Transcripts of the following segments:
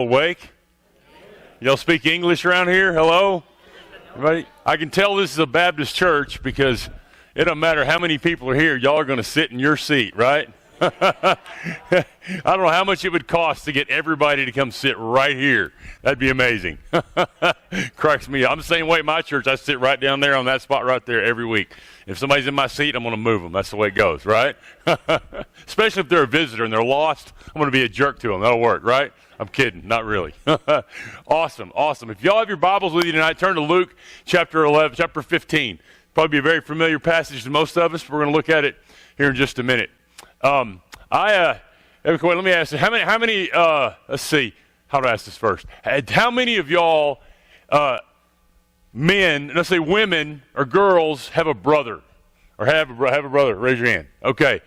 Awake? Y'all speak English around here? Hello? Everybody? I can tell this is a Baptist church because it doesn't matter how many people are here, y'all are going to sit in your seat, right? I don't know how much it would cost to get everybody to come sit right here. That'd be amazing. Cracks me up. I'm the same way at my church. I sit right down there on that spot right there every week. If somebody's in my seat, I'm going to move them. That's the way it goes, right? Especially if they're a visitor and they're lost, I'm going to be a jerk to them. That'll work, right? I'm kidding. Not really. Awesome. If y'all have your Bibles with you tonight, turn to Luke chapter 15. Probably be a very familiar passage to most of us, but we're going to look at it here in just a minute. Let me ask you, how many, let's see, how do I ask this first? How many of y'all, men, let's say women or girls, have a brother? Or have a brother? Raise your hand. Okay,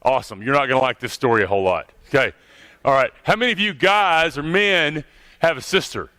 awesome. You're not going to like this story a whole lot. Okay, all right. How many of you guys or men have a sister?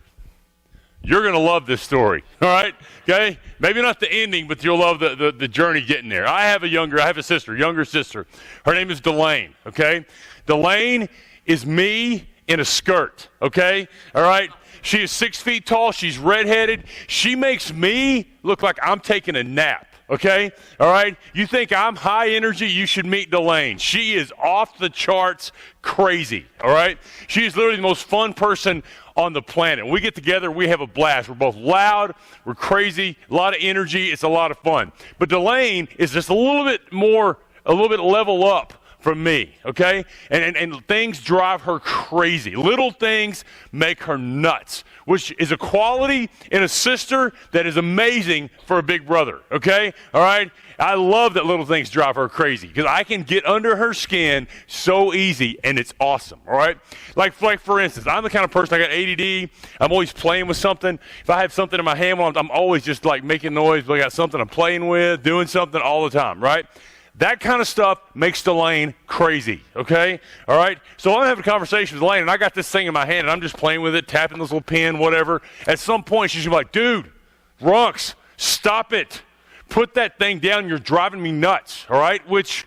You're going to love this story, all right? Okay? Maybe not the ending, but you'll love the journey getting there. I have a younger sister. Her name is Delane, okay? Delane is me in a skirt, okay? All right? She is 6 feet tall. She's redheaded. She makes me look like I'm taking a nap, okay? All right? You think I'm high energy, you should meet Delane. She is off the charts crazy, all right? She is literally the most fun person on the planet. When we get together, we have a blast. We're both loud, we're crazy, a lot of energy, it's a lot of fun. But Delane is just a little bit level up from me, okay? And things drive her crazy. Little things make her nuts, which is a quality in a sister that is amazing for a big brother, okay? All right? I love that little things drive her crazy because I can get under her skin so easy, and it's awesome, all right? Like for instance, I'm the kind of person, I got ADD. I'm always playing with something. If I have something in my hand, I'm always just like making noise, but I got something I'm playing with, doing something all the time, right? That kind of stuff makes Delane crazy, okay? All right? So I'm having a conversation with Delane, and I got this thing in my hand, and I'm just playing with it, tapping this little pen, whatever. At some point, she's like, dude, Runks, stop it. Put that thing down. You're driving me nuts, all right? Which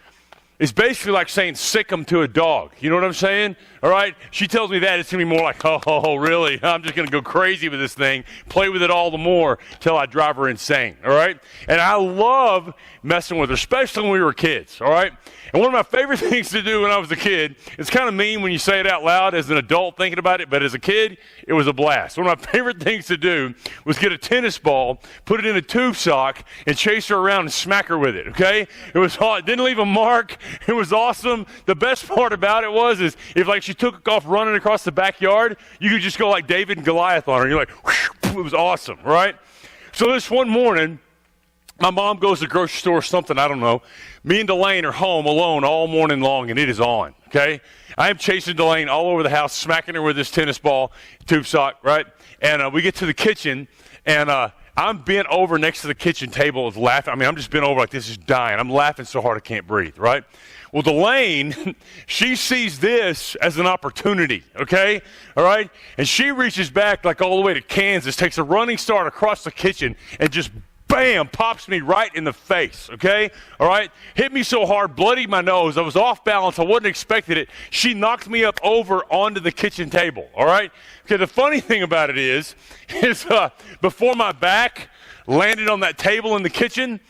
is basically like saying sick 'em to a dog. You know what I'm saying? All right? She tells me that. It's going to be more like, oh, really? I'm just going to go crazy with this thing, play with it all the more till I drive her insane, all right? And I love messing with her, especially when we were kids, all right? And one of my favorite things to do when I was a kid, it's kind of mean when you say it out loud as an adult thinking about it, but as a kid, it was a blast. One of my favorite things to do was get a tennis ball, put it in a tube sock, and chase her around and smack her with it, okay? It was hot. It didn't leave a mark. It was awesome. The best part about it is if like she took off running across the backyard, you could just go like David and Goliath on her. You're like, whoosh, it was awesome, right? So this one morning, my mom goes to the grocery store or something, I don't know. Me and Delane are home alone all morning long, and it is on, okay? I am chasing Delane all over the house, smacking her with this tennis ball, tube sock, right? And we get to the kitchen, and I'm bent over next to the kitchen table laughing. I mean, I'm just bent over like this, just dying. I'm laughing so hard I can't breathe, right? Well, Delane, she sees this as an opportunity, okay? All right? And she reaches back like all the way to Kansas, takes a running start across the kitchen, and just bam, pops me right in the face, okay? All right? Hit me so hard, bloodied my nose. I was off balance. I wasn't expecting it. She knocked me up over onto the kitchen table, all right? Okay, the funny thing about it is before my back landed on that table in the kitchen,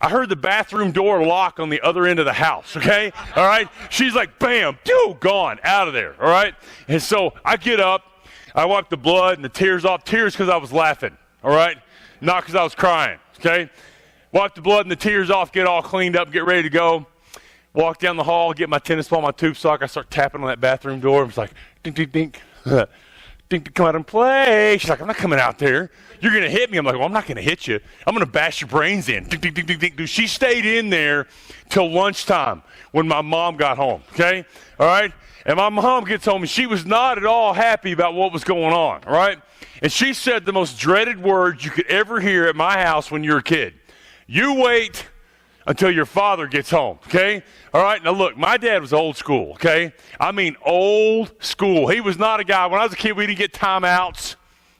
I heard the bathroom door lock on the other end of the house, okay? All right? She's like, bam, gone, out of there, all right? And so I get up. I wipe the blood and the tears off. Tears because I was laughing, all right? Not because I was crying. Okay? Wipe the blood and the tears off, get all cleaned up, get ready to go. Walk down the hall, get my tennis ball, my tube sock. I start tapping on that bathroom door. It's like, dink, dink, dink. Dink, come out and play. She's like, I'm not coming out there. You're going to hit me. I'm like, well, I'm not going to hit you. I'm going to bash your brains in. Dink, dink, dink, dink, dink. She stayed in there till lunchtime when my mom got home. Okay? All right? And my mom gets home, and she was not at all happy about what was going on. All right? And she said the most dreaded words you could ever hear at my house when you're a kid. You wait until your father gets home, okay? All right, now look, my dad was old school, okay? I mean old school. He was not a guy, when I was a kid, we didn't get timeouts,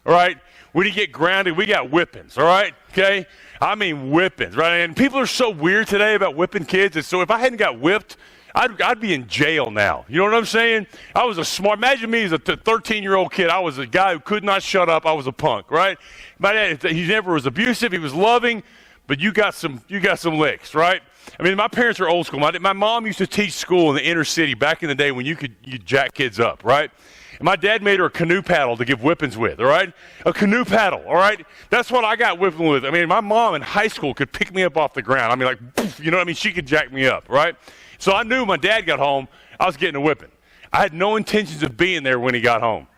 all right? We didn't get grounded, we got whippings, all right, okay? I mean whippings, right? And people are so weird today about whipping kids, and so if I hadn't got whipped I'd be in jail now. You know what I'm saying? I was imagine me as a 13-year-old kid. I was a guy who could not shut up. I was a punk, right? My dad, he never was abusive. He was loving, but you got some licks, right? I mean, my parents are old school. My mom used to teach school in the inner city back in the day when you jack kids up, right? And my dad made her a canoe paddle to give whippings with, all right? A canoe paddle, all right? That's what I got whipping with. I mean, my mom in high school could pick me up off the ground. I mean, like, poof, you know what I mean? She could jack me up, right? So I knew when my dad got home, I was getting a whipping. I had no intentions of being there when he got home.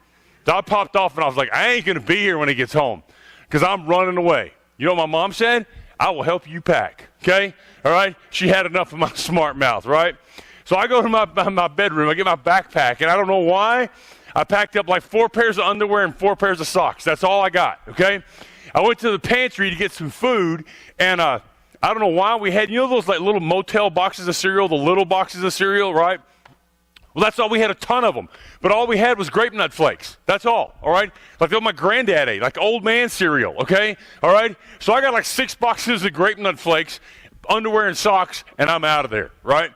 So I popped off and I was like, I ain't going to be here when he gets home because I'm running away. You know what my mom said? I will help you pack, okay? All right? She had enough of my smart mouth, right? So I go to my bedroom. I get my backpack, and I don't know why. I packed up like 4 pairs of underwear and 4 pairs of socks. That's all I got, okay? I went to the pantry to get some food, and I don't know why we had, you know those like little motel boxes of cereal, the little boxes of cereal, right? Well, that's all. We had a ton of them. But all we had was grape nut flakes. That's all right? Like what my granddad ate, like old man cereal, okay? All right? So I got like 6 boxes of grape nut flakes, underwear and socks, and I'm out of there, right?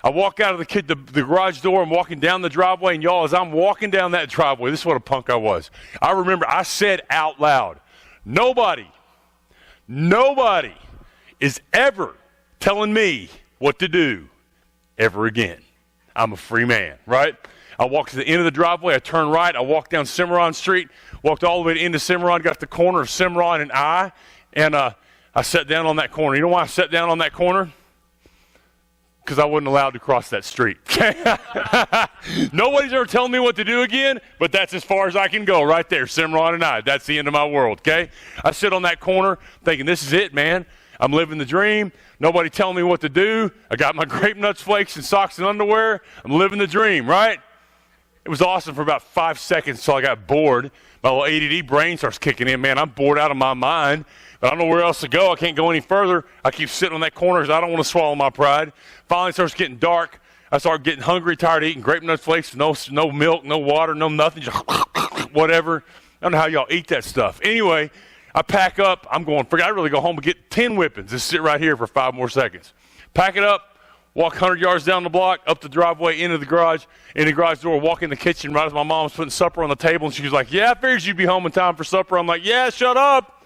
I walk out of the garage door. I'm walking down the driveway, and y'all, as I'm walking down that driveway, this is what a punk I was. I remember I said out loud, nobody is ever telling me what to do ever again. I'm a free man, right? I walked to the end of the driveway. I turned right. I walked down Cimarron Street, walked all the way into Cimarron, got to the corner of Cimarron and I sat down on that corner. You know why I sat down on that corner? Because I wasn't allowed to cross that street. Nobody's ever telling me what to do again, but that's as far as I can go right there, Cimarron and I. That's the end of my world, okay? I sit on that corner thinking, this is it, man. I'm living the dream. Nobody telling me what to do. I got my grape nuts flakes and socks and underwear. I'm living the dream, right? It was awesome for about 5 seconds until I got bored. My little ADD brain starts kicking in. Man, I'm bored out of my mind. But I don't know where else to go. I can't go any further. I keep sitting on that corner because I don't want to swallow my pride. Finally, it starts getting dark. I start getting hungry, tired of eating grape nut flakes. No milk, no water, no nothing. Just whatever. I don't know how y'all eat that stuff. Anyway, I pack up. I'm going, I really go home and get 10 whippings. Just sit right here for 5 more seconds. Pack it up. Walk 100 yards down the block, up the driveway, into the garage door, walk in the kitchen right as my mom was putting supper on the table, and she was like, yeah, I figured you'd be home in time for supper. I'm like, yeah, shut up.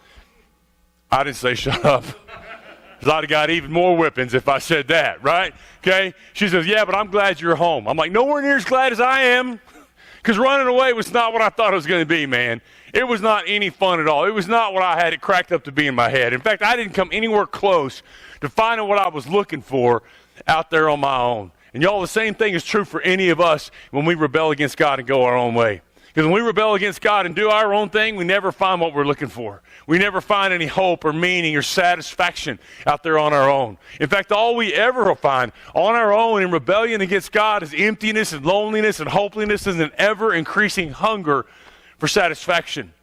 I didn't say shut up. Because I'd have got even more whippings if I said that, right? Okay? She says, yeah, but I'm glad you're home. I'm like, nowhere near as glad as I am. Because running away was not what I thought it was going to be, man. It was not any fun at all. It was not what I had it cracked up to be in my head. In fact, I didn't come anywhere close to finding what I was looking for out there on my own. And y'all, the same thing is true for any of us when we rebel against God and go our own way. Because when we rebel against God and do our own thing, we never find what we're looking for. We never find any hope or meaning or satisfaction out there on our own. In fact, all we ever will find on our own in rebellion against God is emptiness and loneliness and hopelessness and an ever-increasing hunger for satisfaction.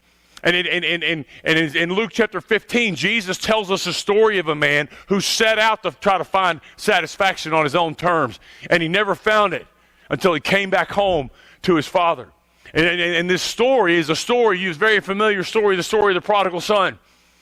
And in Luke chapter 15, Jesus tells us a story of a man who set out to try to find satisfaction on his own terms. And he never found it until he came back home to his father. And this story is a very familiar story, the story of the prodigal son.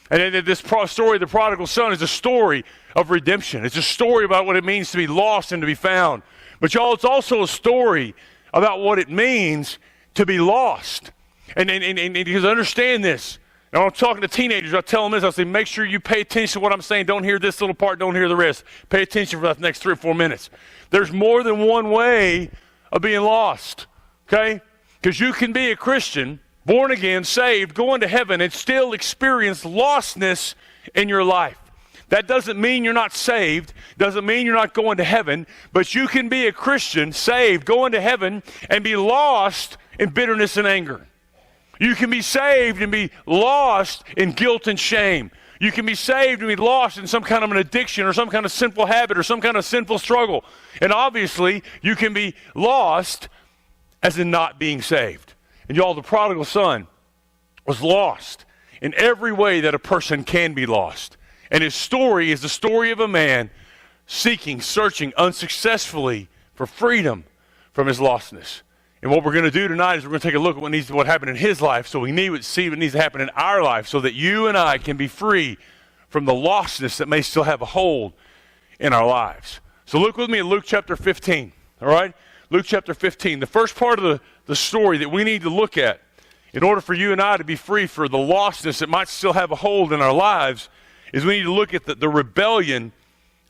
And this story of the prodigal son is a story of redemption. It's a story about what it means to be lost and to be found. But y'all, it's also a story about what it means to be lost. And because understand this. Now, when I'm talking to teenagers, I tell them this. I say, make sure you pay attention to what I'm saying. Don't hear this little part. Don't hear the rest. Pay attention for the next 3 or 4 minutes. There's more than one way of being lost, okay? Because you can be a Christian, born again, saved, going to heaven, and still experience lostness in your life. That doesn't mean you're not saved, doesn't mean you're not going to heaven, but you can be a Christian, saved, going to heaven, and be lost in bitterness and anger. You can be saved and be lost in guilt and shame. You can be saved and be lost in some kind of an addiction or some kind of sinful habit or some kind of sinful struggle. And obviously, you can be lost as in not being saved. And y'all, the prodigal son was lost in every way that a person can be lost. And his story is the story of a man seeking, searching unsuccessfully for freedom from his lostness. And what we're going to do tonight is we're going to take a look at what happened in his life, so we need to see what needs to happen in our life so that you and I can be free from the lostness that may still have a hold in our lives. So look with me at Luke chapter 15, all right? Luke chapter 15. The first part of the story that we need to look at in order for you and I to be free for the lostness that might still have a hold in our lives is we need to look at the rebellion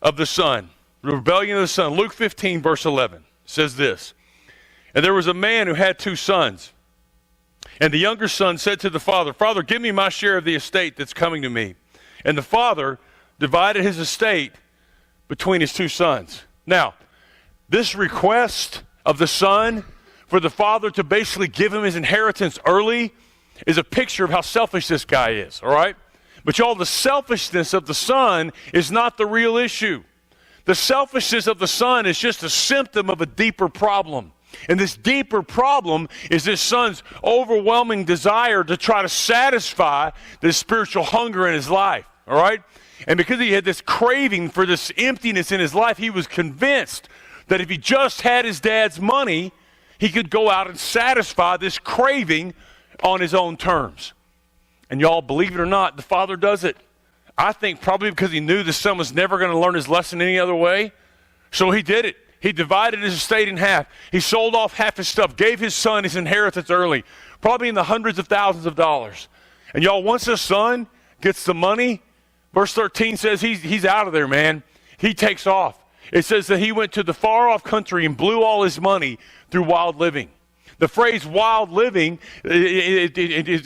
of the son. The rebellion of the son. Luke 15, verse 11 says this. And there was a man who had 2 sons. And the younger son said to the father, Father, give me my share of the estate that's coming to me. And the father divided his estate between his 2 sons. Now, this request of the son for the father to basically give him his inheritance early is a picture of how selfish this guy is, all right? But y'all, the selfishness of the son is not the real issue. The selfishness of the son is just a symptom of a deeper problem. And this deeper problem is this son's overwhelming desire to try to satisfy this spiritual hunger in his life, all right? And because he had this craving for this emptiness in his life, he was convinced that if he just had his dad's money, he could go out and satisfy this craving on his own terms. And y'all, believe it or not, the father does it. I think probably because he knew the son was never going to learn his lesson any other way. So he did it. He divided his estate in half. He sold off half his stuff, gave his son his inheritance early, probably in the hundreds of thousands of dollars. And y'all, once the son gets the money, verse 13 says he's out of there, man. He takes off. It says that he went to the far-off country and blew all his money through wild living. The phrase wild living, it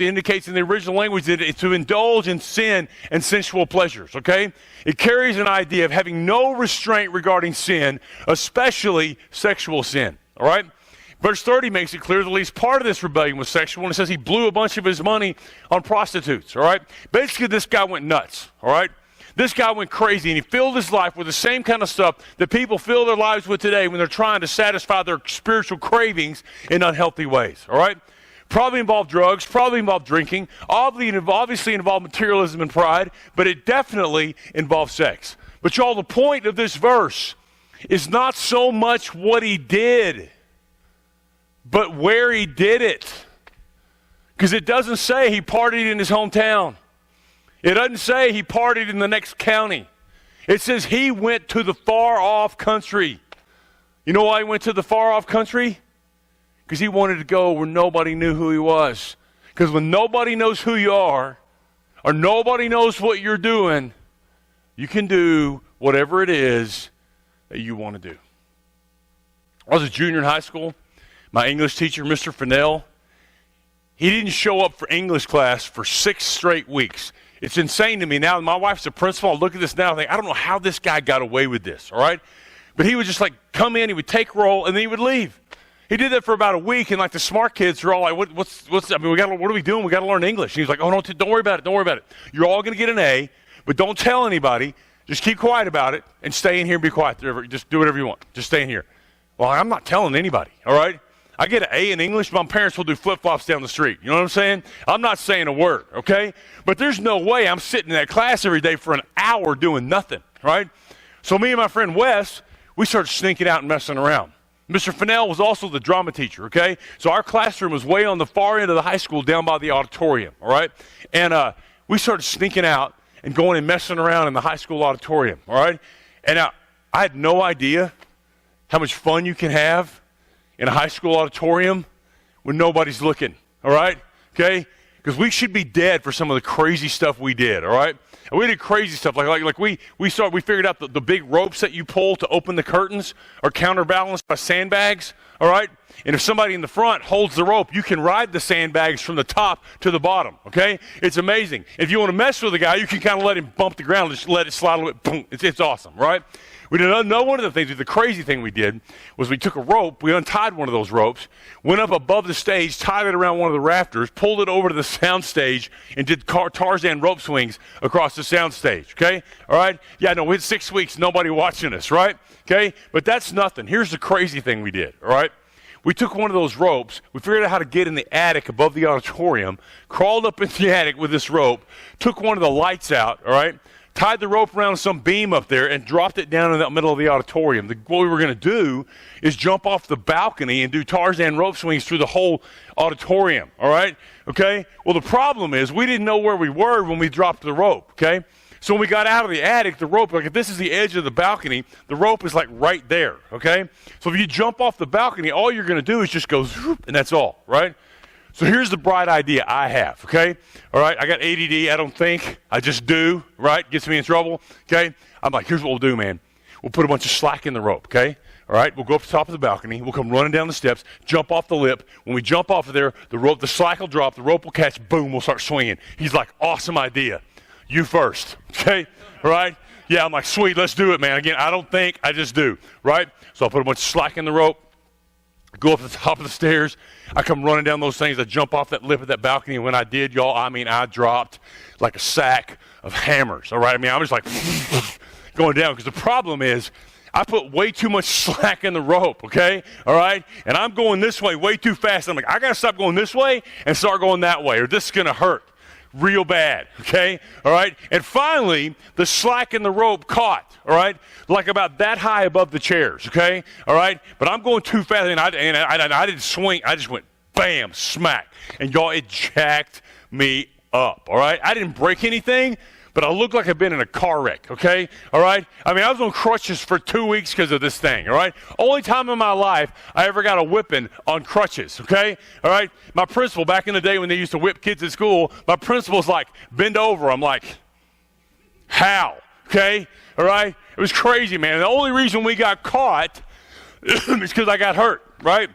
indicates in the original language that it's to indulge in sin and sensual pleasures, okay? It carries an idea of having no restraint regarding sin, especially sexual sin, all right? Verse 30 makes it clear that at least part of this rebellion was sexual, and it says he blew a bunch of his money on prostitutes, all right? Basically, this guy went nuts, all right? This guy went crazy, and he filled his life with the same kind of stuff that people fill their lives with today when they're trying to satisfy their spiritual cravings in unhealthy ways, all right? Probably involved drugs, probably involved drinking, obviously involved materialism and pride, but it definitely involved sex. But y'all, the point of this verse is not so much what he did, but where he did it. Because it doesn't say he partied in his hometown. It doesn't say he partied in the next county. It says he went to the far-off country. You know why he went to the far-off country? Because he wanted to go where nobody knew who he was. Because when nobody knows who you are, or nobody knows what you're doing, you can do whatever it is that you want to do. I was a junior in high school. My English teacher, Mr. Fennell, he didn't show up for English class for 6 straight weeks. It's insane to me now. My wife's a principal. I look at this now and think, I don't know how this guy got away with this, all right? But he would just like come in, he would take roll, and then he would leave. He did that for about a week, and like the smart kids are all like, what are we doing? We got to learn English. And he's like, oh, no, don't worry about it. Don't worry about it. You're all going to get an A, but don't tell anybody. Just keep quiet about it and stay in here and be quiet. Just do whatever you want. Just stay in here. Well, I'm not telling anybody, all right? I get an A in English, my parents will do flip-flops down the street. You know what I'm saying? I'm not saying a word, okay? But there's no way I'm sitting in that class every day for an hour doing nothing, right? So me and my friend Wes, we started sneaking out and messing around. Mr. Fennell was also the drama teacher, okay? So our classroom was way on the far end of the high school down by the auditorium, all right? And we started sneaking out and going and messing around in the high school auditorium, all right? And I had no idea how much fun you can have in a high school auditorium when nobody's looking, all right? Okay? Because we should be dead for some of the crazy stuff we did, all right? And we did crazy stuff. Like we figured out the big ropes that you pull to open the curtains are counterbalanced by sandbags, all right? And if somebody in the front holds the rope, you can ride the sandbags from the top to the bottom, okay? It's amazing. If you want to mess with a guy, you can kind of let him bump the ground and just let it slide a little bit. Boom. It's awesome, right? We didn't know one of the things. The crazy thing we did was we took a rope, we untied one of those ropes, went up above the stage, tied it around one of the rafters, pulled it over to the sound stage, and did Tarzan rope swings across the sound stage, okay? All right? Yeah, no, we had 6 weeks, nobody watching us, right? Okay? But that's nothing. Here's the crazy thing we did, all right? We took one of those ropes, we figured out how to get in the attic above the auditorium, crawled up in the attic with this rope, took one of the lights out, all right? Tied the rope around some beam up there and dropped it down in the middle of the auditorium. What we were going to do is jump off the balcony and do Tarzan rope swings through the whole auditorium, all right? Okay? Well, the problem is we didn't know where we were when we dropped the rope, okay? So when we got out of the attic, the rope, like if this is the edge of the balcony, the rope is like right there, okay? So if you jump off the balcony, all you're going to do is just go, zoop, and that's all, right? So here's the bright idea I have, okay? All right, I got ADD, I don't think, I just do, right? Gets me in trouble, okay? I'm like, here's what we'll do, man. We'll put a bunch of slack in the rope, okay? All right, we'll go up to the top of the balcony. We'll come running down the steps, jump off the lip. When we jump off of there, the slack will drop, the rope will catch, boom, we'll start swinging. He's like, awesome idea. You first, okay? All right? Yeah, I'm like, sweet, let's do it, man. Again, I don't think, I just do, right? So I'll put a bunch of slack in the rope, go up to the top of the stairs. I come running down those things. I jump off that lip of that balcony, and when I did, y'all, I mean, I dropped like a sack of hammers, all right? I mean, I was like going down, because the problem is, I put way too much slack in the rope, okay? All right? And I'm going this way way too fast. I'm like, I got to stop going this way and start going that way, or this is going to hurt real bad, okay? All right? And finally, the slack in the rope caught, all right? Like about that high above the chairs, okay? All right? But I'm going too fast, and I didn't swing. I just went bam, smack. And y'all, it jacked me up, all right? I didn't break anything, but I look like I've been in a car wreck, okay? All right? I mean, I was on crutches for 2 weeks because of this thing, all right? Only time in my life I ever got a whipping on crutches, okay? All right? My principal, back in the day when they used to whip kids at school, my principal's like, bend over. I'm like, how? Okay? All right? It was crazy, man. The only reason we got caught is because I got hurt, right?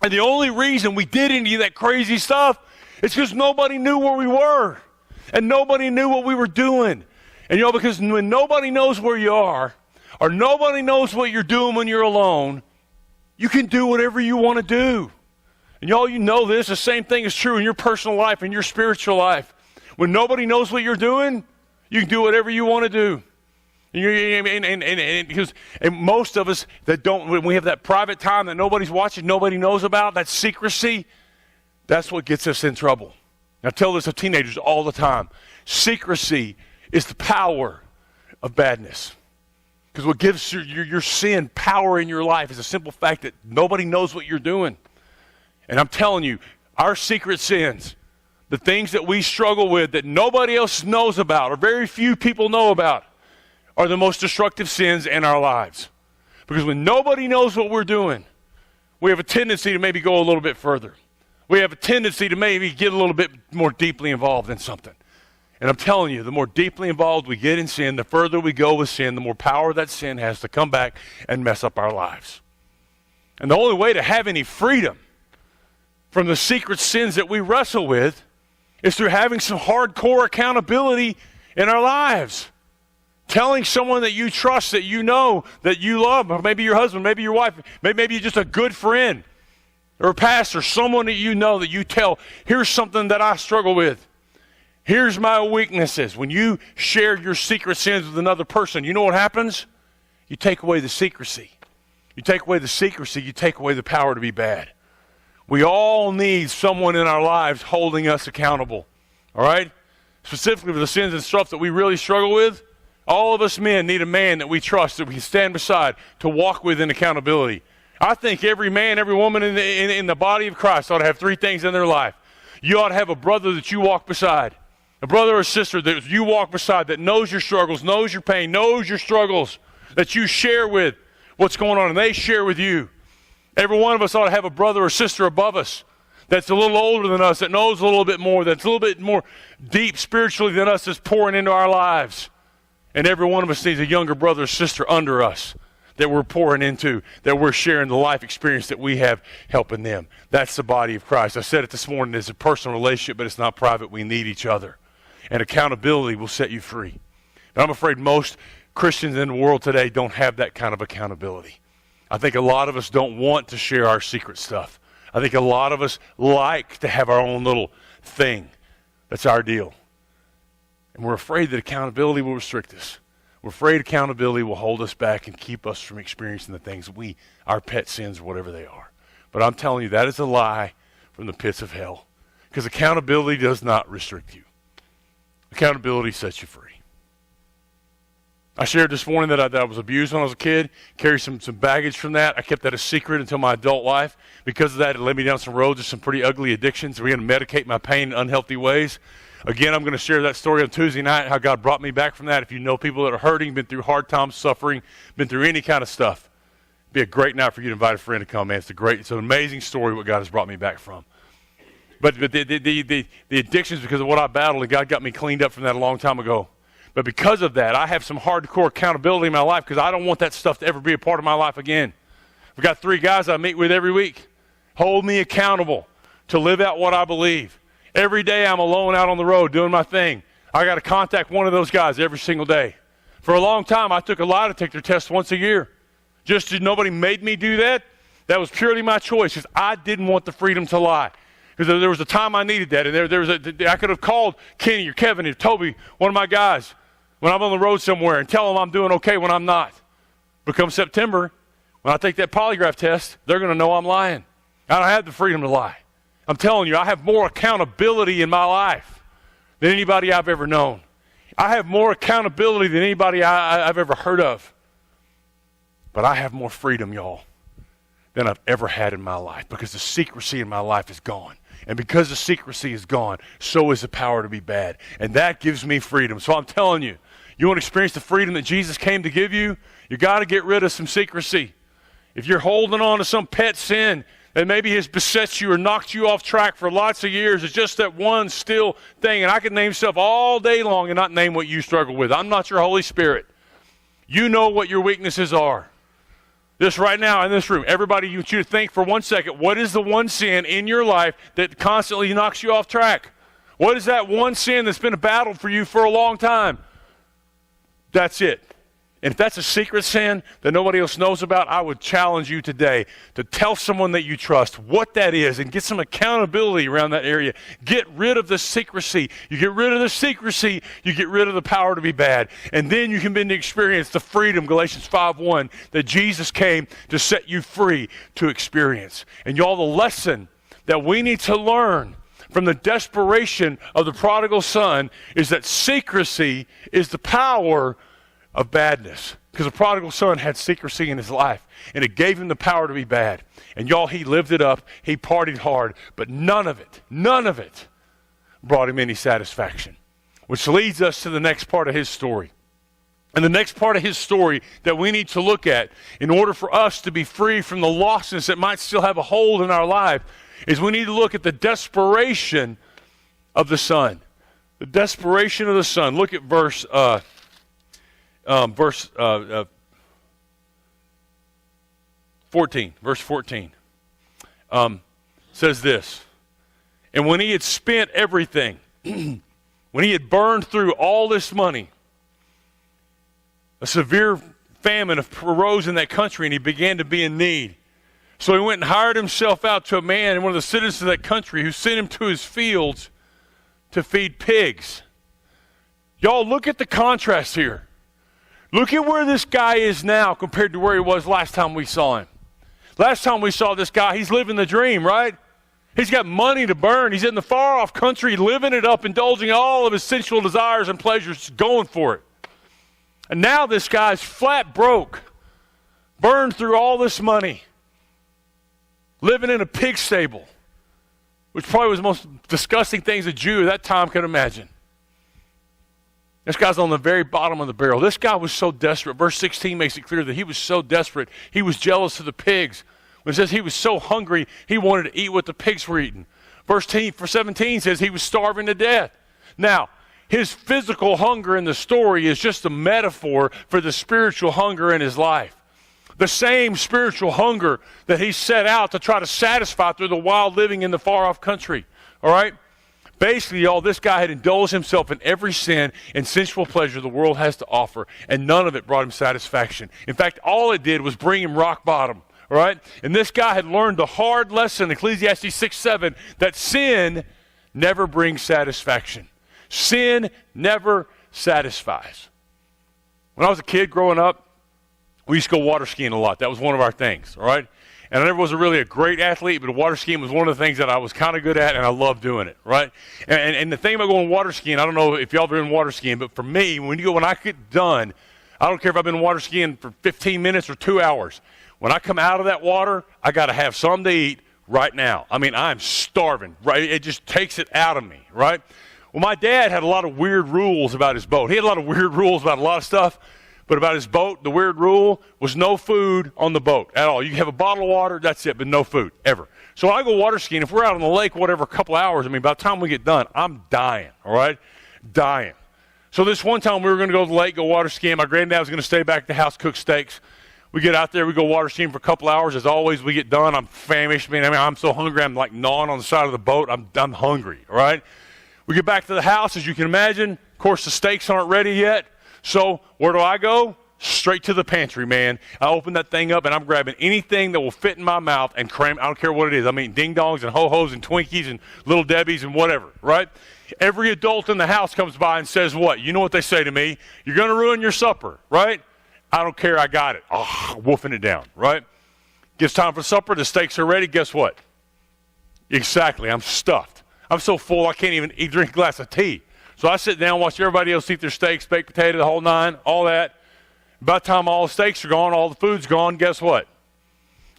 And the only reason we did any of that crazy stuff is because nobody knew where we were. And nobody knew what we were doing. And because when nobody knows where you are, or nobody knows what you're doing when you're alone, you can do whatever you want to do. And y'all, you know this, the same thing is true in your personal life and your spiritual life. When nobody knows what you're doing, you can do whatever you want to do. And most of us that don't, when we have that private time that nobody's watching, nobody knows about, that secrecy, that's what gets us in trouble. I tell this to teenagers all the time. Secrecy is the power of badness. Because what gives your sin power in your life is the simple fact that nobody knows what you're doing. And I'm telling you, our secret sins, the things that we struggle with that nobody else knows about or very few people know about, are the most destructive sins in our lives. Because when nobody knows what we're doing, we have a tendency to maybe go a little bit further. We have a tendency to maybe get a little bit more deeply involved in something. And I'm telling you, the more deeply involved we get in sin, the further we go with sin, the more power that sin has to come back and mess up our lives. And the only way to have any freedom from the secret sins that we wrestle with is through having some hardcore accountability in our lives. Telling someone that you trust, that you know, that you love, or maybe your husband, maybe your wife, maybe you're just a good friend, or a pastor, someone that you know that you tell, here's something that I struggle with. Here's my weaknesses. When you share your secret sins with another person, you know what happens? You take away the secrecy. You take away the secrecy, you take away the power to be bad. We all need someone in our lives holding us accountable. All right? Specifically for the sins and stuff that we really struggle with, all of us men need a man that we trust, that we can stand beside, to walk with in accountability. I think every man, every woman in the body of Christ ought to have three things in their life. You ought to have a brother that you walk beside, a brother or sister that you walk beside, that knows your struggles, knows your pain, knows your struggles, that you share with what's going on, and they share with you. Every one of us ought to have a brother or sister above us that's a little older than us, that knows a little bit more, that's a little bit more deep spiritually than us, that's pouring into our lives. And every one of us needs a younger brother or sister under us that we're pouring into, that we're sharing the life experience that we have helping them. That's the body of Christ. I said it this morning, it's a personal relationship, but it's not private. We need each other. And accountability will set you free. And I'm afraid most Christians in the world today don't have that kind of accountability. I think a lot of us don't want to share our secret stuff. I think a lot of us like to have our own little thing. That's our deal. And we're afraid that accountability will restrict us. We're afraid accountability will hold us back and keep us from experiencing the things our pet sins, whatever they are. But I'm telling you, that is a lie from the pits of hell. Because accountability does not restrict you. Accountability sets you free. I shared this morning that I was abused when I was a kid, carried some baggage from that. I kept that a secret until my adult life. Because of that, it led me down some roads of some pretty ugly addictions. We're going to medicate my pain in unhealthy ways. Again, I'm going to share that story on Tuesday night, how God brought me back from that. If you know people that are hurting, been through hard times, suffering, been through any kind of stuff, it'd be a great night for you to invite a friend to come, man. It's an amazing story what God has brought me back from. But the addictions because of what I battled, and God got me cleaned up from that a long time ago. But because of that, I have some hardcore accountability in my life because I don't want that stuff to ever be a part of my life again. I've got 3 guys I meet with every week. Hold me accountable to live out what I believe. Every day I'm alone out on the road doing my thing. I got to contact one of those guys every single day. For a long time, I took a lie detector test once a year. Just nobody made me do that. That was purely my choice because I didn't want the freedom to lie. Because there was a time I needed that, and I could have called Kenny or Kevin or Toby, one of my guys, when I'm on the road somewhere and tell them I'm doing okay when I'm not. But come September, when I take that polygraph test, they're going to know I'm lying. I don't have the freedom to lie. I'm telling you, I have more accountability in my life than anybody I've ever known. I have more accountability than anybody I've ever heard of. But I have more freedom, y'all, than I've ever had in my life because the secrecy in my life is gone. And because the secrecy is gone, so is the power to be bad. And that gives me freedom. So I'm telling you, you want to experience the freedom that Jesus came to give you? You got to get rid of some secrecy. If you're holding on to some pet sin that maybe has beset you or knocked you off track for lots of years, it's just that one still thing. And I could name stuff all day long and not name what you struggle with. I'm not your Holy Spirit. You know what your weaknesses are. This right now in this room, everybody, you want you to think for 1 second, what is the one sin in your life that constantly knocks you off track? What is that one sin that's been a battle for you for a long time? That's it. And if that's a secret sin that nobody else knows about, I would challenge you today to tell someone that you trust what that is and get some accountability around that area. Get rid of the secrecy. You get rid of the secrecy, you get rid of the power to be bad. And then you can begin to experience the freedom, Galatians 5:1, that Jesus came to set you free to experience. And y'all, the lesson that we need to learn from the desperation of the prodigal son is that secrecy is the power of badness. Because the prodigal son had secrecy in his life, and it gave him the power to be bad. And y'all, he lived it up, he partied hard, but none of it brought him any satisfaction. Which leads us to the next part of his story. And the next part of his story that we need to look at in order for us to be free from the lostness that might still have a hold in our life is we need to look at the desperation of the son. The desperation of the son. Look at verse 14. Verse 14 says this. And when he had spent everything, when he had burned through all this money, a severe famine arose in that country, and he began to be in need. So he went and hired himself out to a man, and one of the citizens of that country, who sent him to his fields to feed pigs. Y'all, look at the contrast here. Look at where this guy is now compared to where he was last time we saw him. Last time we saw this guy, he's living the dream, right? He's got money to burn. He's in the far-off country, living it up, indulging all of his sensual desires and pleasures, going for it. And now this guy's flat broke, burned through all this money, living in a pig stable, which probably was the most disgusting things a Jew at that time could imagine. This guy's on the very bottom of the barrel. This guy was so desperate. Verse 16 makes it clear that he was so desperate. He was jealous of the pigs. When it says he was so hungry, he wanted to eat what the pigs were eating. Verse 17 says he was starving to death. Now, his physical hunger in the story is just a metaphor for the spiritual hunger in his life. The same spiritual hunger that he set out to try to satisfy through the wild living in the far-off country. All right? Basically, y'all, this guy had indulged himself in every sin and sensual pleasure the world has to offer, and none of it brought him satisfaction. In fact, all it did was bring him rock bottom. All right? And this guy had learned the hard lesson, Ecclesiastes 6:7, that sin never brings satisfaction. Sin never satisfies. When I was a kid growing up, we used to go water skiing a lot. That was one of our things, all right? And I never was really a great athlete, but water skiing was one of the things that I was kind of good at, and I loved doing it, right? And the thing about going water skiing, I don't know if y'all have been water skiing, but for me, when I get done, I don't care if I've been water skiing for 15 minutes or 2 hours. When I come out of that water, I got to have something to eat right now. I mean, I'm starving, right? It just takes it out of me, right? Well, my dad had a lot of weird rules about his boat. He had a lot of weird rules about a lot of stuff, but about his boat, the weird rule was no food on the boat at all. You have a bottle of water, that's it, but no food, ever. So when I go water skiing, if we're out on the lake, whatever, a couple hours, I mean, by the time we get done, I'm dying, all right? Dying. So this one time we were going to go to the lake, go water skiing. My granddad was going to stay back at the house, cook steaks. We get out there, we go water skiing for a couple hours. As always, we get done. I'm famished, man. I mean, I'm so hungry. I'm like gnawing on the side of the boat. I'm hungry, all right? We get back to the house, as you can imagine. Of course, the steaks aren't ready yet. So where do I go? Straight to the pantry, man. I open that thing up, and I'm grabbing anything that will fit in my mouth and cram. I don't care what it is. I mean, ding-dongs and ho-hos and Twinkies and Little Debbies and whatever, right? Every adult in the house comes by and says what? You know what they say to me? You're going to ruin your supper, right? I don't care. I got it. Oh, wolfing it down, right? Gets time for supper. The steaks are ready. Guess what? Exactly. I'm stuffed. I'm so full I can't even drink a glass of tea. So I sit down, watch everybody else eat their steaks, baked potato, the whole nine, all that. By the time all the steaks are gone, all the food's gone, guess what?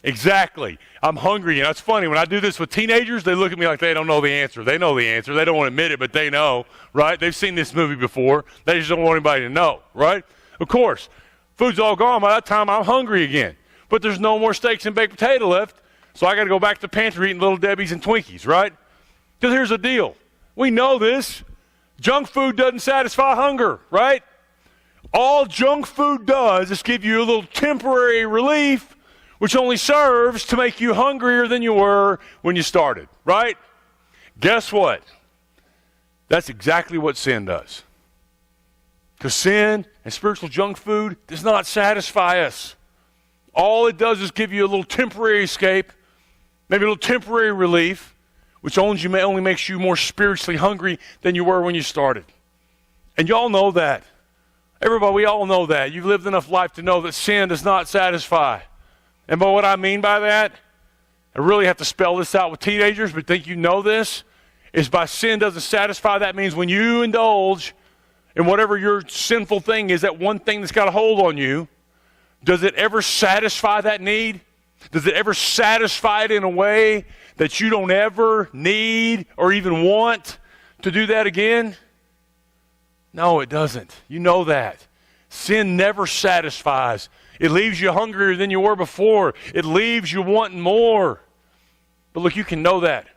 Exactly. I'm hungry. And that's funny. When I do this with teenagers, they look at me like they don't know the answer. They know the answer. They don't want to admit it, but they know, right? They've seen this movie before. They just don't want anybody to know, right? Of course, food's all gone. By that time, I'm hungry again. But there's no more steaks and baked potato left, so I got to go back to the pantry eating Little Debbies and Twinkies, right? Because here's the deal. We know this. Junk food doesn't satisfy hunger, right? All junk food does is give you a little temporary relief, which only serves to make you hungrier than you were when you started, right? Guess what? That's exactly what sin does. Because sin and spiritual junk food does not satisfy us. All it does is give you a little temporary escape, maybe a little temporary relief, which only makes you more spiritually hungry than you were when you started. And y'all know that. Everybody, we all know that. You've lived enough life to know that sin does not satisfy. And by what I mean by that, I really have to spell this out with teenagers, but think you know this, is by sin doesn't satisfy. That means when you indulge in whatever your sinful thing is, that one thing that's got a hold on you, does it ever satisfy that need? Does it ever satisfy it in a way that you don't ever need or even want to do that again? No, it doesn't. You know that. Sin never satisfies. It leaves you hungrier than you were before. It leaves you wanting more. But look, you can know that.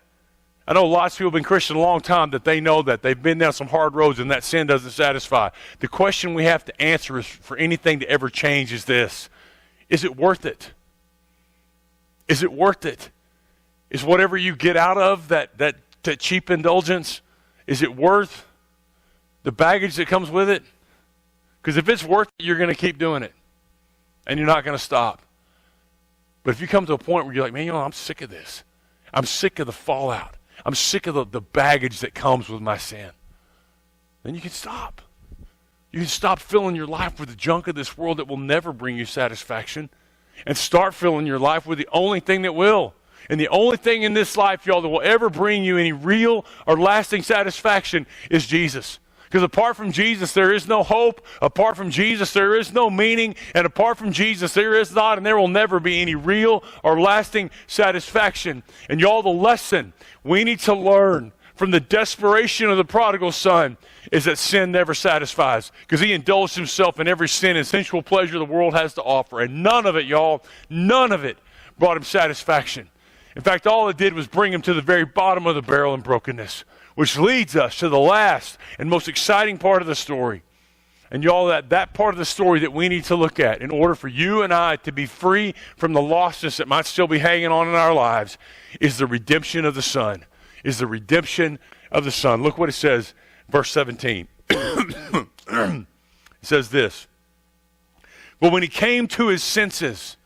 I know lots of people have been Christian a long time that they know that. They've been down some hard roads and that sin doesn't satisfy. The question we have to answer is for anything to ever change is this. Is it worth it? Is it worth it? Is whatever you get out of that cheap indulgence, is it worth the baggage that comes with it? Because if it's worth it, you're going to keep doing it. And you're not going to stop. But if you come to a point where you're like, man, I'm sick of this. I'm sick of the fallout. I'm sick of the baggage that comes with my sin. Then you can stop. You can stop filling your life with the junk of this world that will never bring you satisfaction and start filling your life with the only thing that will. And the only thing in this life, y'all, that will ever bring you any real or lasting satisfaction is Jesus. Because apart from Jesus, there is no hope. Apart from Jesus, there is no meaning. And apart from Jesus, there is not and there will never be any real or lasting satisfaction. And y'all, the lesson we need to learn from the desperation of the prodigal son is that sin never satisfies. Because he indulged himself in every sin and sensual pleasure the world has to offer. And none of it, y'all, none of it brought him satisfaction. In fact, all it did was bring him to the very bottom of the barrel in brokenness. Which leads us to the last and most exciting part of the story. And y'all, that part of the story that we need to look at in order for you and I to be free from the lostness that might still be hanging on in our lives is the redemption of the Son. Is the redemption of the Son. Look what it says, verse 17. It says this. But when he came to his senses,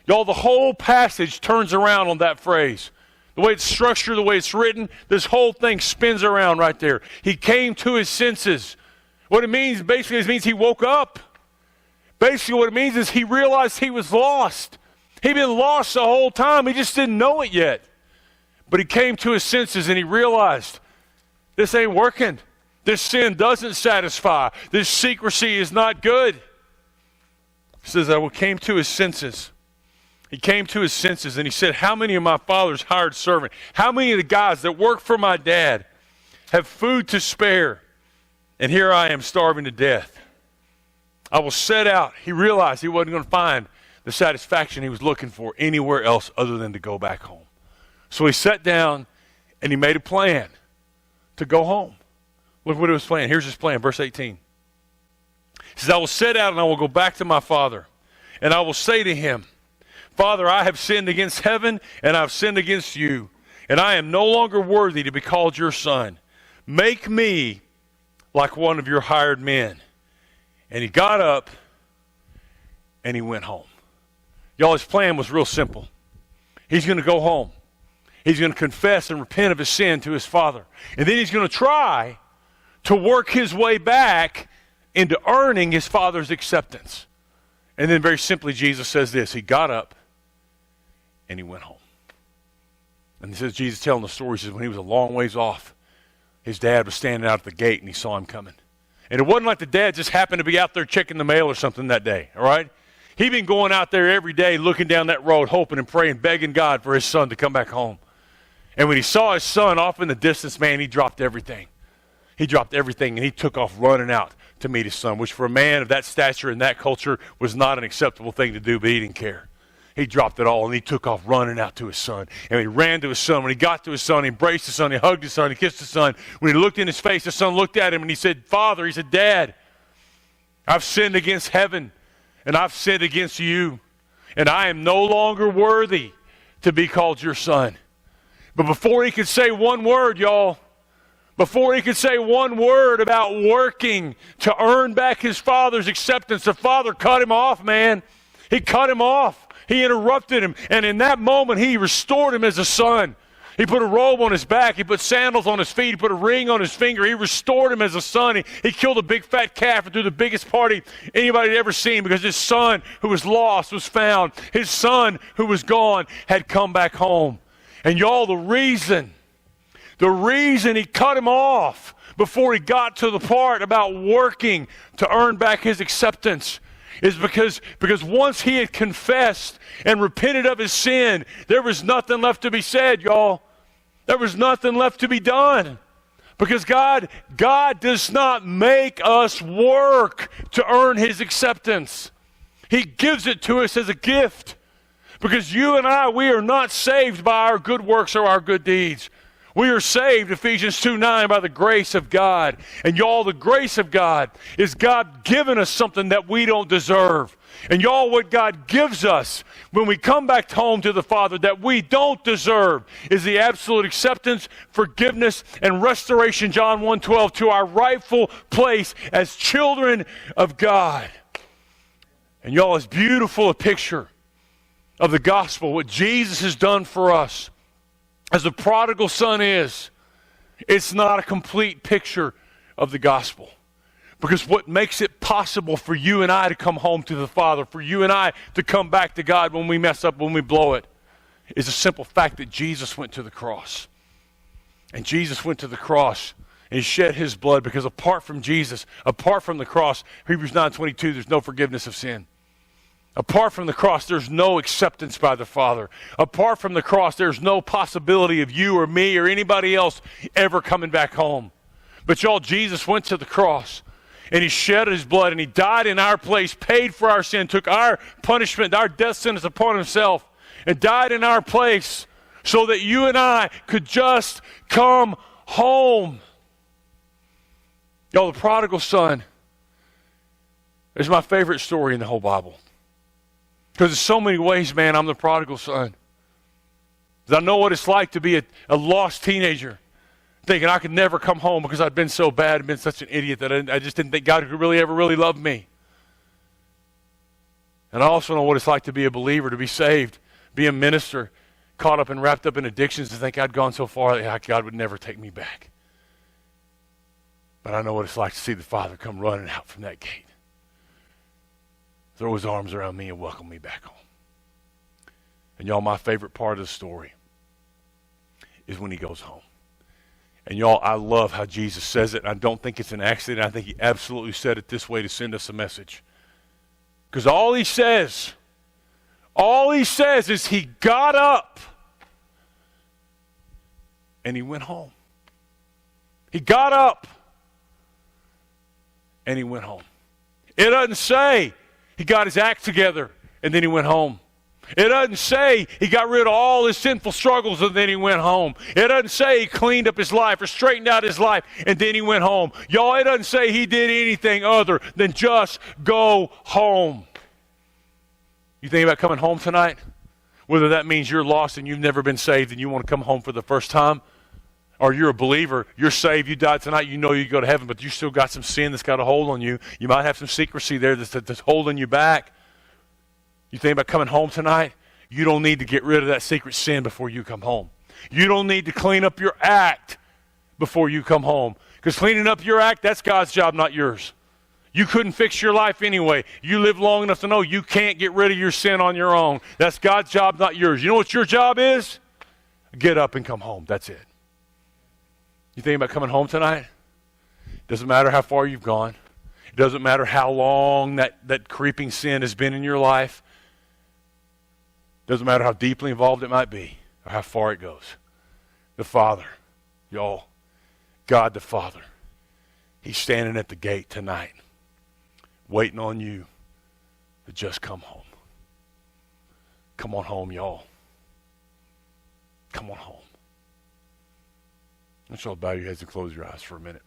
y'all, the whole passage turns around on that phrase. The way it's structured, the way it's written, this whole thing spins around right there. He came to his senses. What it means, basically, it means he woke up. Basically, what it means is he realized he was lost. He'd been lost the whole time. He just didn't know it yet. But he came to his senses and he realized, this ain't working. This sin doesn't satisfy. This secrecy is not good. It says, I came to his senses. He came to his senses and he said, how many of my father's hired servants, how many of the guys that work for my dad have food to spare? And here I am starving to death. I will set out. He realized he wasn't going to find the satisfaction he was looking for anywhere else other than to go back home. So he sat down and he made a plan to go home. Look what he was planning. Here's his plan, verse 18. He says, I will set out and I will go back to my father, and I will say to him, Father, I have sinned against heaven and I have sinned against you, and I am no longer worthy to be called your son. Make me like one of your hired men. And he got up and he went home. Y'all, his plan was real simple. He's going to go home. He's going to confess and repent of his sin to his father. And then he's going to try to work his way back into earning his father's acceptance. And then very simply, Jesus says this. He got up and he went home. And he says, Jesus telling the story, he says when he was a long ways off, his dad was standing out at the gate and he saw him coming. And it wasn't like the dad just happened to be out there checking the mail or something that day, all right? He'd been going out there every day looking down that road, hoping and praying, begging God for his son to come back home. And when he saw his son off in the distance, man, he dropped everything. He dropped everything and he took off running out to meet his son, which for a man of that stature in that culture was not an acceptable thing to do, but he didn't care. He dropped it all and he took off running out to his son. And he ran to his son. When he got to his son, he embraced his son, he hugged his son, he kissed his son. When he looked in his face, the son looked at him and he said, Father, he said, Dad, I've sinned against heaven and I've sinned against you, and I am no longer worthy to be called your son. But before he could say one word, y'all, before he could say one word about working to earn back his father's acceptance, the father cut him off, man. He cut him off. He interrupted him. And in that moment, he restored him as a son. He put a robe on his back. He put sandals on his feet. He put a ring on his finger. He restored him as a son. He killed a big fat calf and threw the biggest party anybody had ever seen because his son who was lost was found. His son who was gone had come back home. And y'all, the reason he cut him off before he got to the part about working to earn back his acceptance is because once he had confessed and repented of his sin, there was nothing left to be said, y'all. There was nothing left to be done. Because God does not make us work to earn his acceptance. He gives it to us as a gift. Because you and I, we are not saved by our good works or our good deeds. We are saved, Ephesians 2:9, by the grace of God. And y'all, the grace of God is God giving us something that we don't deserve. And y'all, what God gives us when we come back home to the Father that we don't deserve is the absolute acceptance, forgiveness, and restoration, John 1:12, to our rightful place as children of God. And y'all, it's beautiful a picture of the gospel, what Jesus has done for us. As the prodigal son is, it's not a complete picture of the gospel. Because what makes it possible for you and I to come home to the Father, for you and I to come back to God when we mess up, when we blow it, is the simple fact that Jesus went to the cross. And Jesus went to the cross and he shed his blood, because apart from Jesus, apart from the cross, Hebrews 9:22, there's no forgiveness of sin. Apart from the cross, there's no acceptance by the Father. Apart from the cross, there's no possibility of you or me or anybody else ever coming back home. But y'all, Jesus went to the cross and he shed his blood and he died in our place, paid for our sin, took our punishment, our death sentence upon himself, and died in our place so that you and I could just come home. Y'all, the prodigal son is my favorite story in the whole Bible. Because in so many ways, man, I'm the prodigal son. I know what it's like to be a lost teenager, thinking I could never come home because I'd been so bad and been such an idiot that I just didn't think God could really ever really love me. And I also know what it's like to be a believer, to be saved, be a minister, caught up and wrapped up in addictions, to think I'd gone so far that God would never take me back. But I know what it's like to see the Father come running out from that gate, throw his arms around me and welcome me back home. And y'all, my favorite part of the story is when he goes home. And y'all, I love how Jesus says it. I don't think it's an accident. I think he absolutely said it this way to send us a message. Because all he says is he got up and he went home. He got up and he went home. It doesn't say he got his act together and then he went home. It doesn't say he got rid of all his sinful struggles and then he went home. It doesn't say he cleaned up his life or straightened out his life and then he went home. Y'all, it doesn't say he did anything other than just go home. You think about coming home tonight? Whether that means you're lost and you've never been saved and you want to come home for the first time, or you're a believer, you're saved, you died tonight, you know you go to heaven, but you still got some sin that's got a hold on you. You might have some secrecy there that's holding you back. You think about coming home tonight? You don't need to get rid of that secret sin before you come home. You don't need to clean up your act before you come home. Because cleaning up your act, that's God's job, not yours. You couldn't fix your life anyway. You live long enough to know you can't get rid of your sin on your own. That's God's job, not yours. You know what your job is? Get up and come home. That's it. You think about coming home tonight? Doesn't matter how far you've gone. It doesn't matter how long that creeping sin has been in your life. Doesn't matter how deeply involved it might be or how far it goes. The Father, y'all, God the Father, He's standing at the gate tonight waiting on you to just come home. Come on home, y'all. Come on home. I want you all to bow your heads and close your eyes for a minute.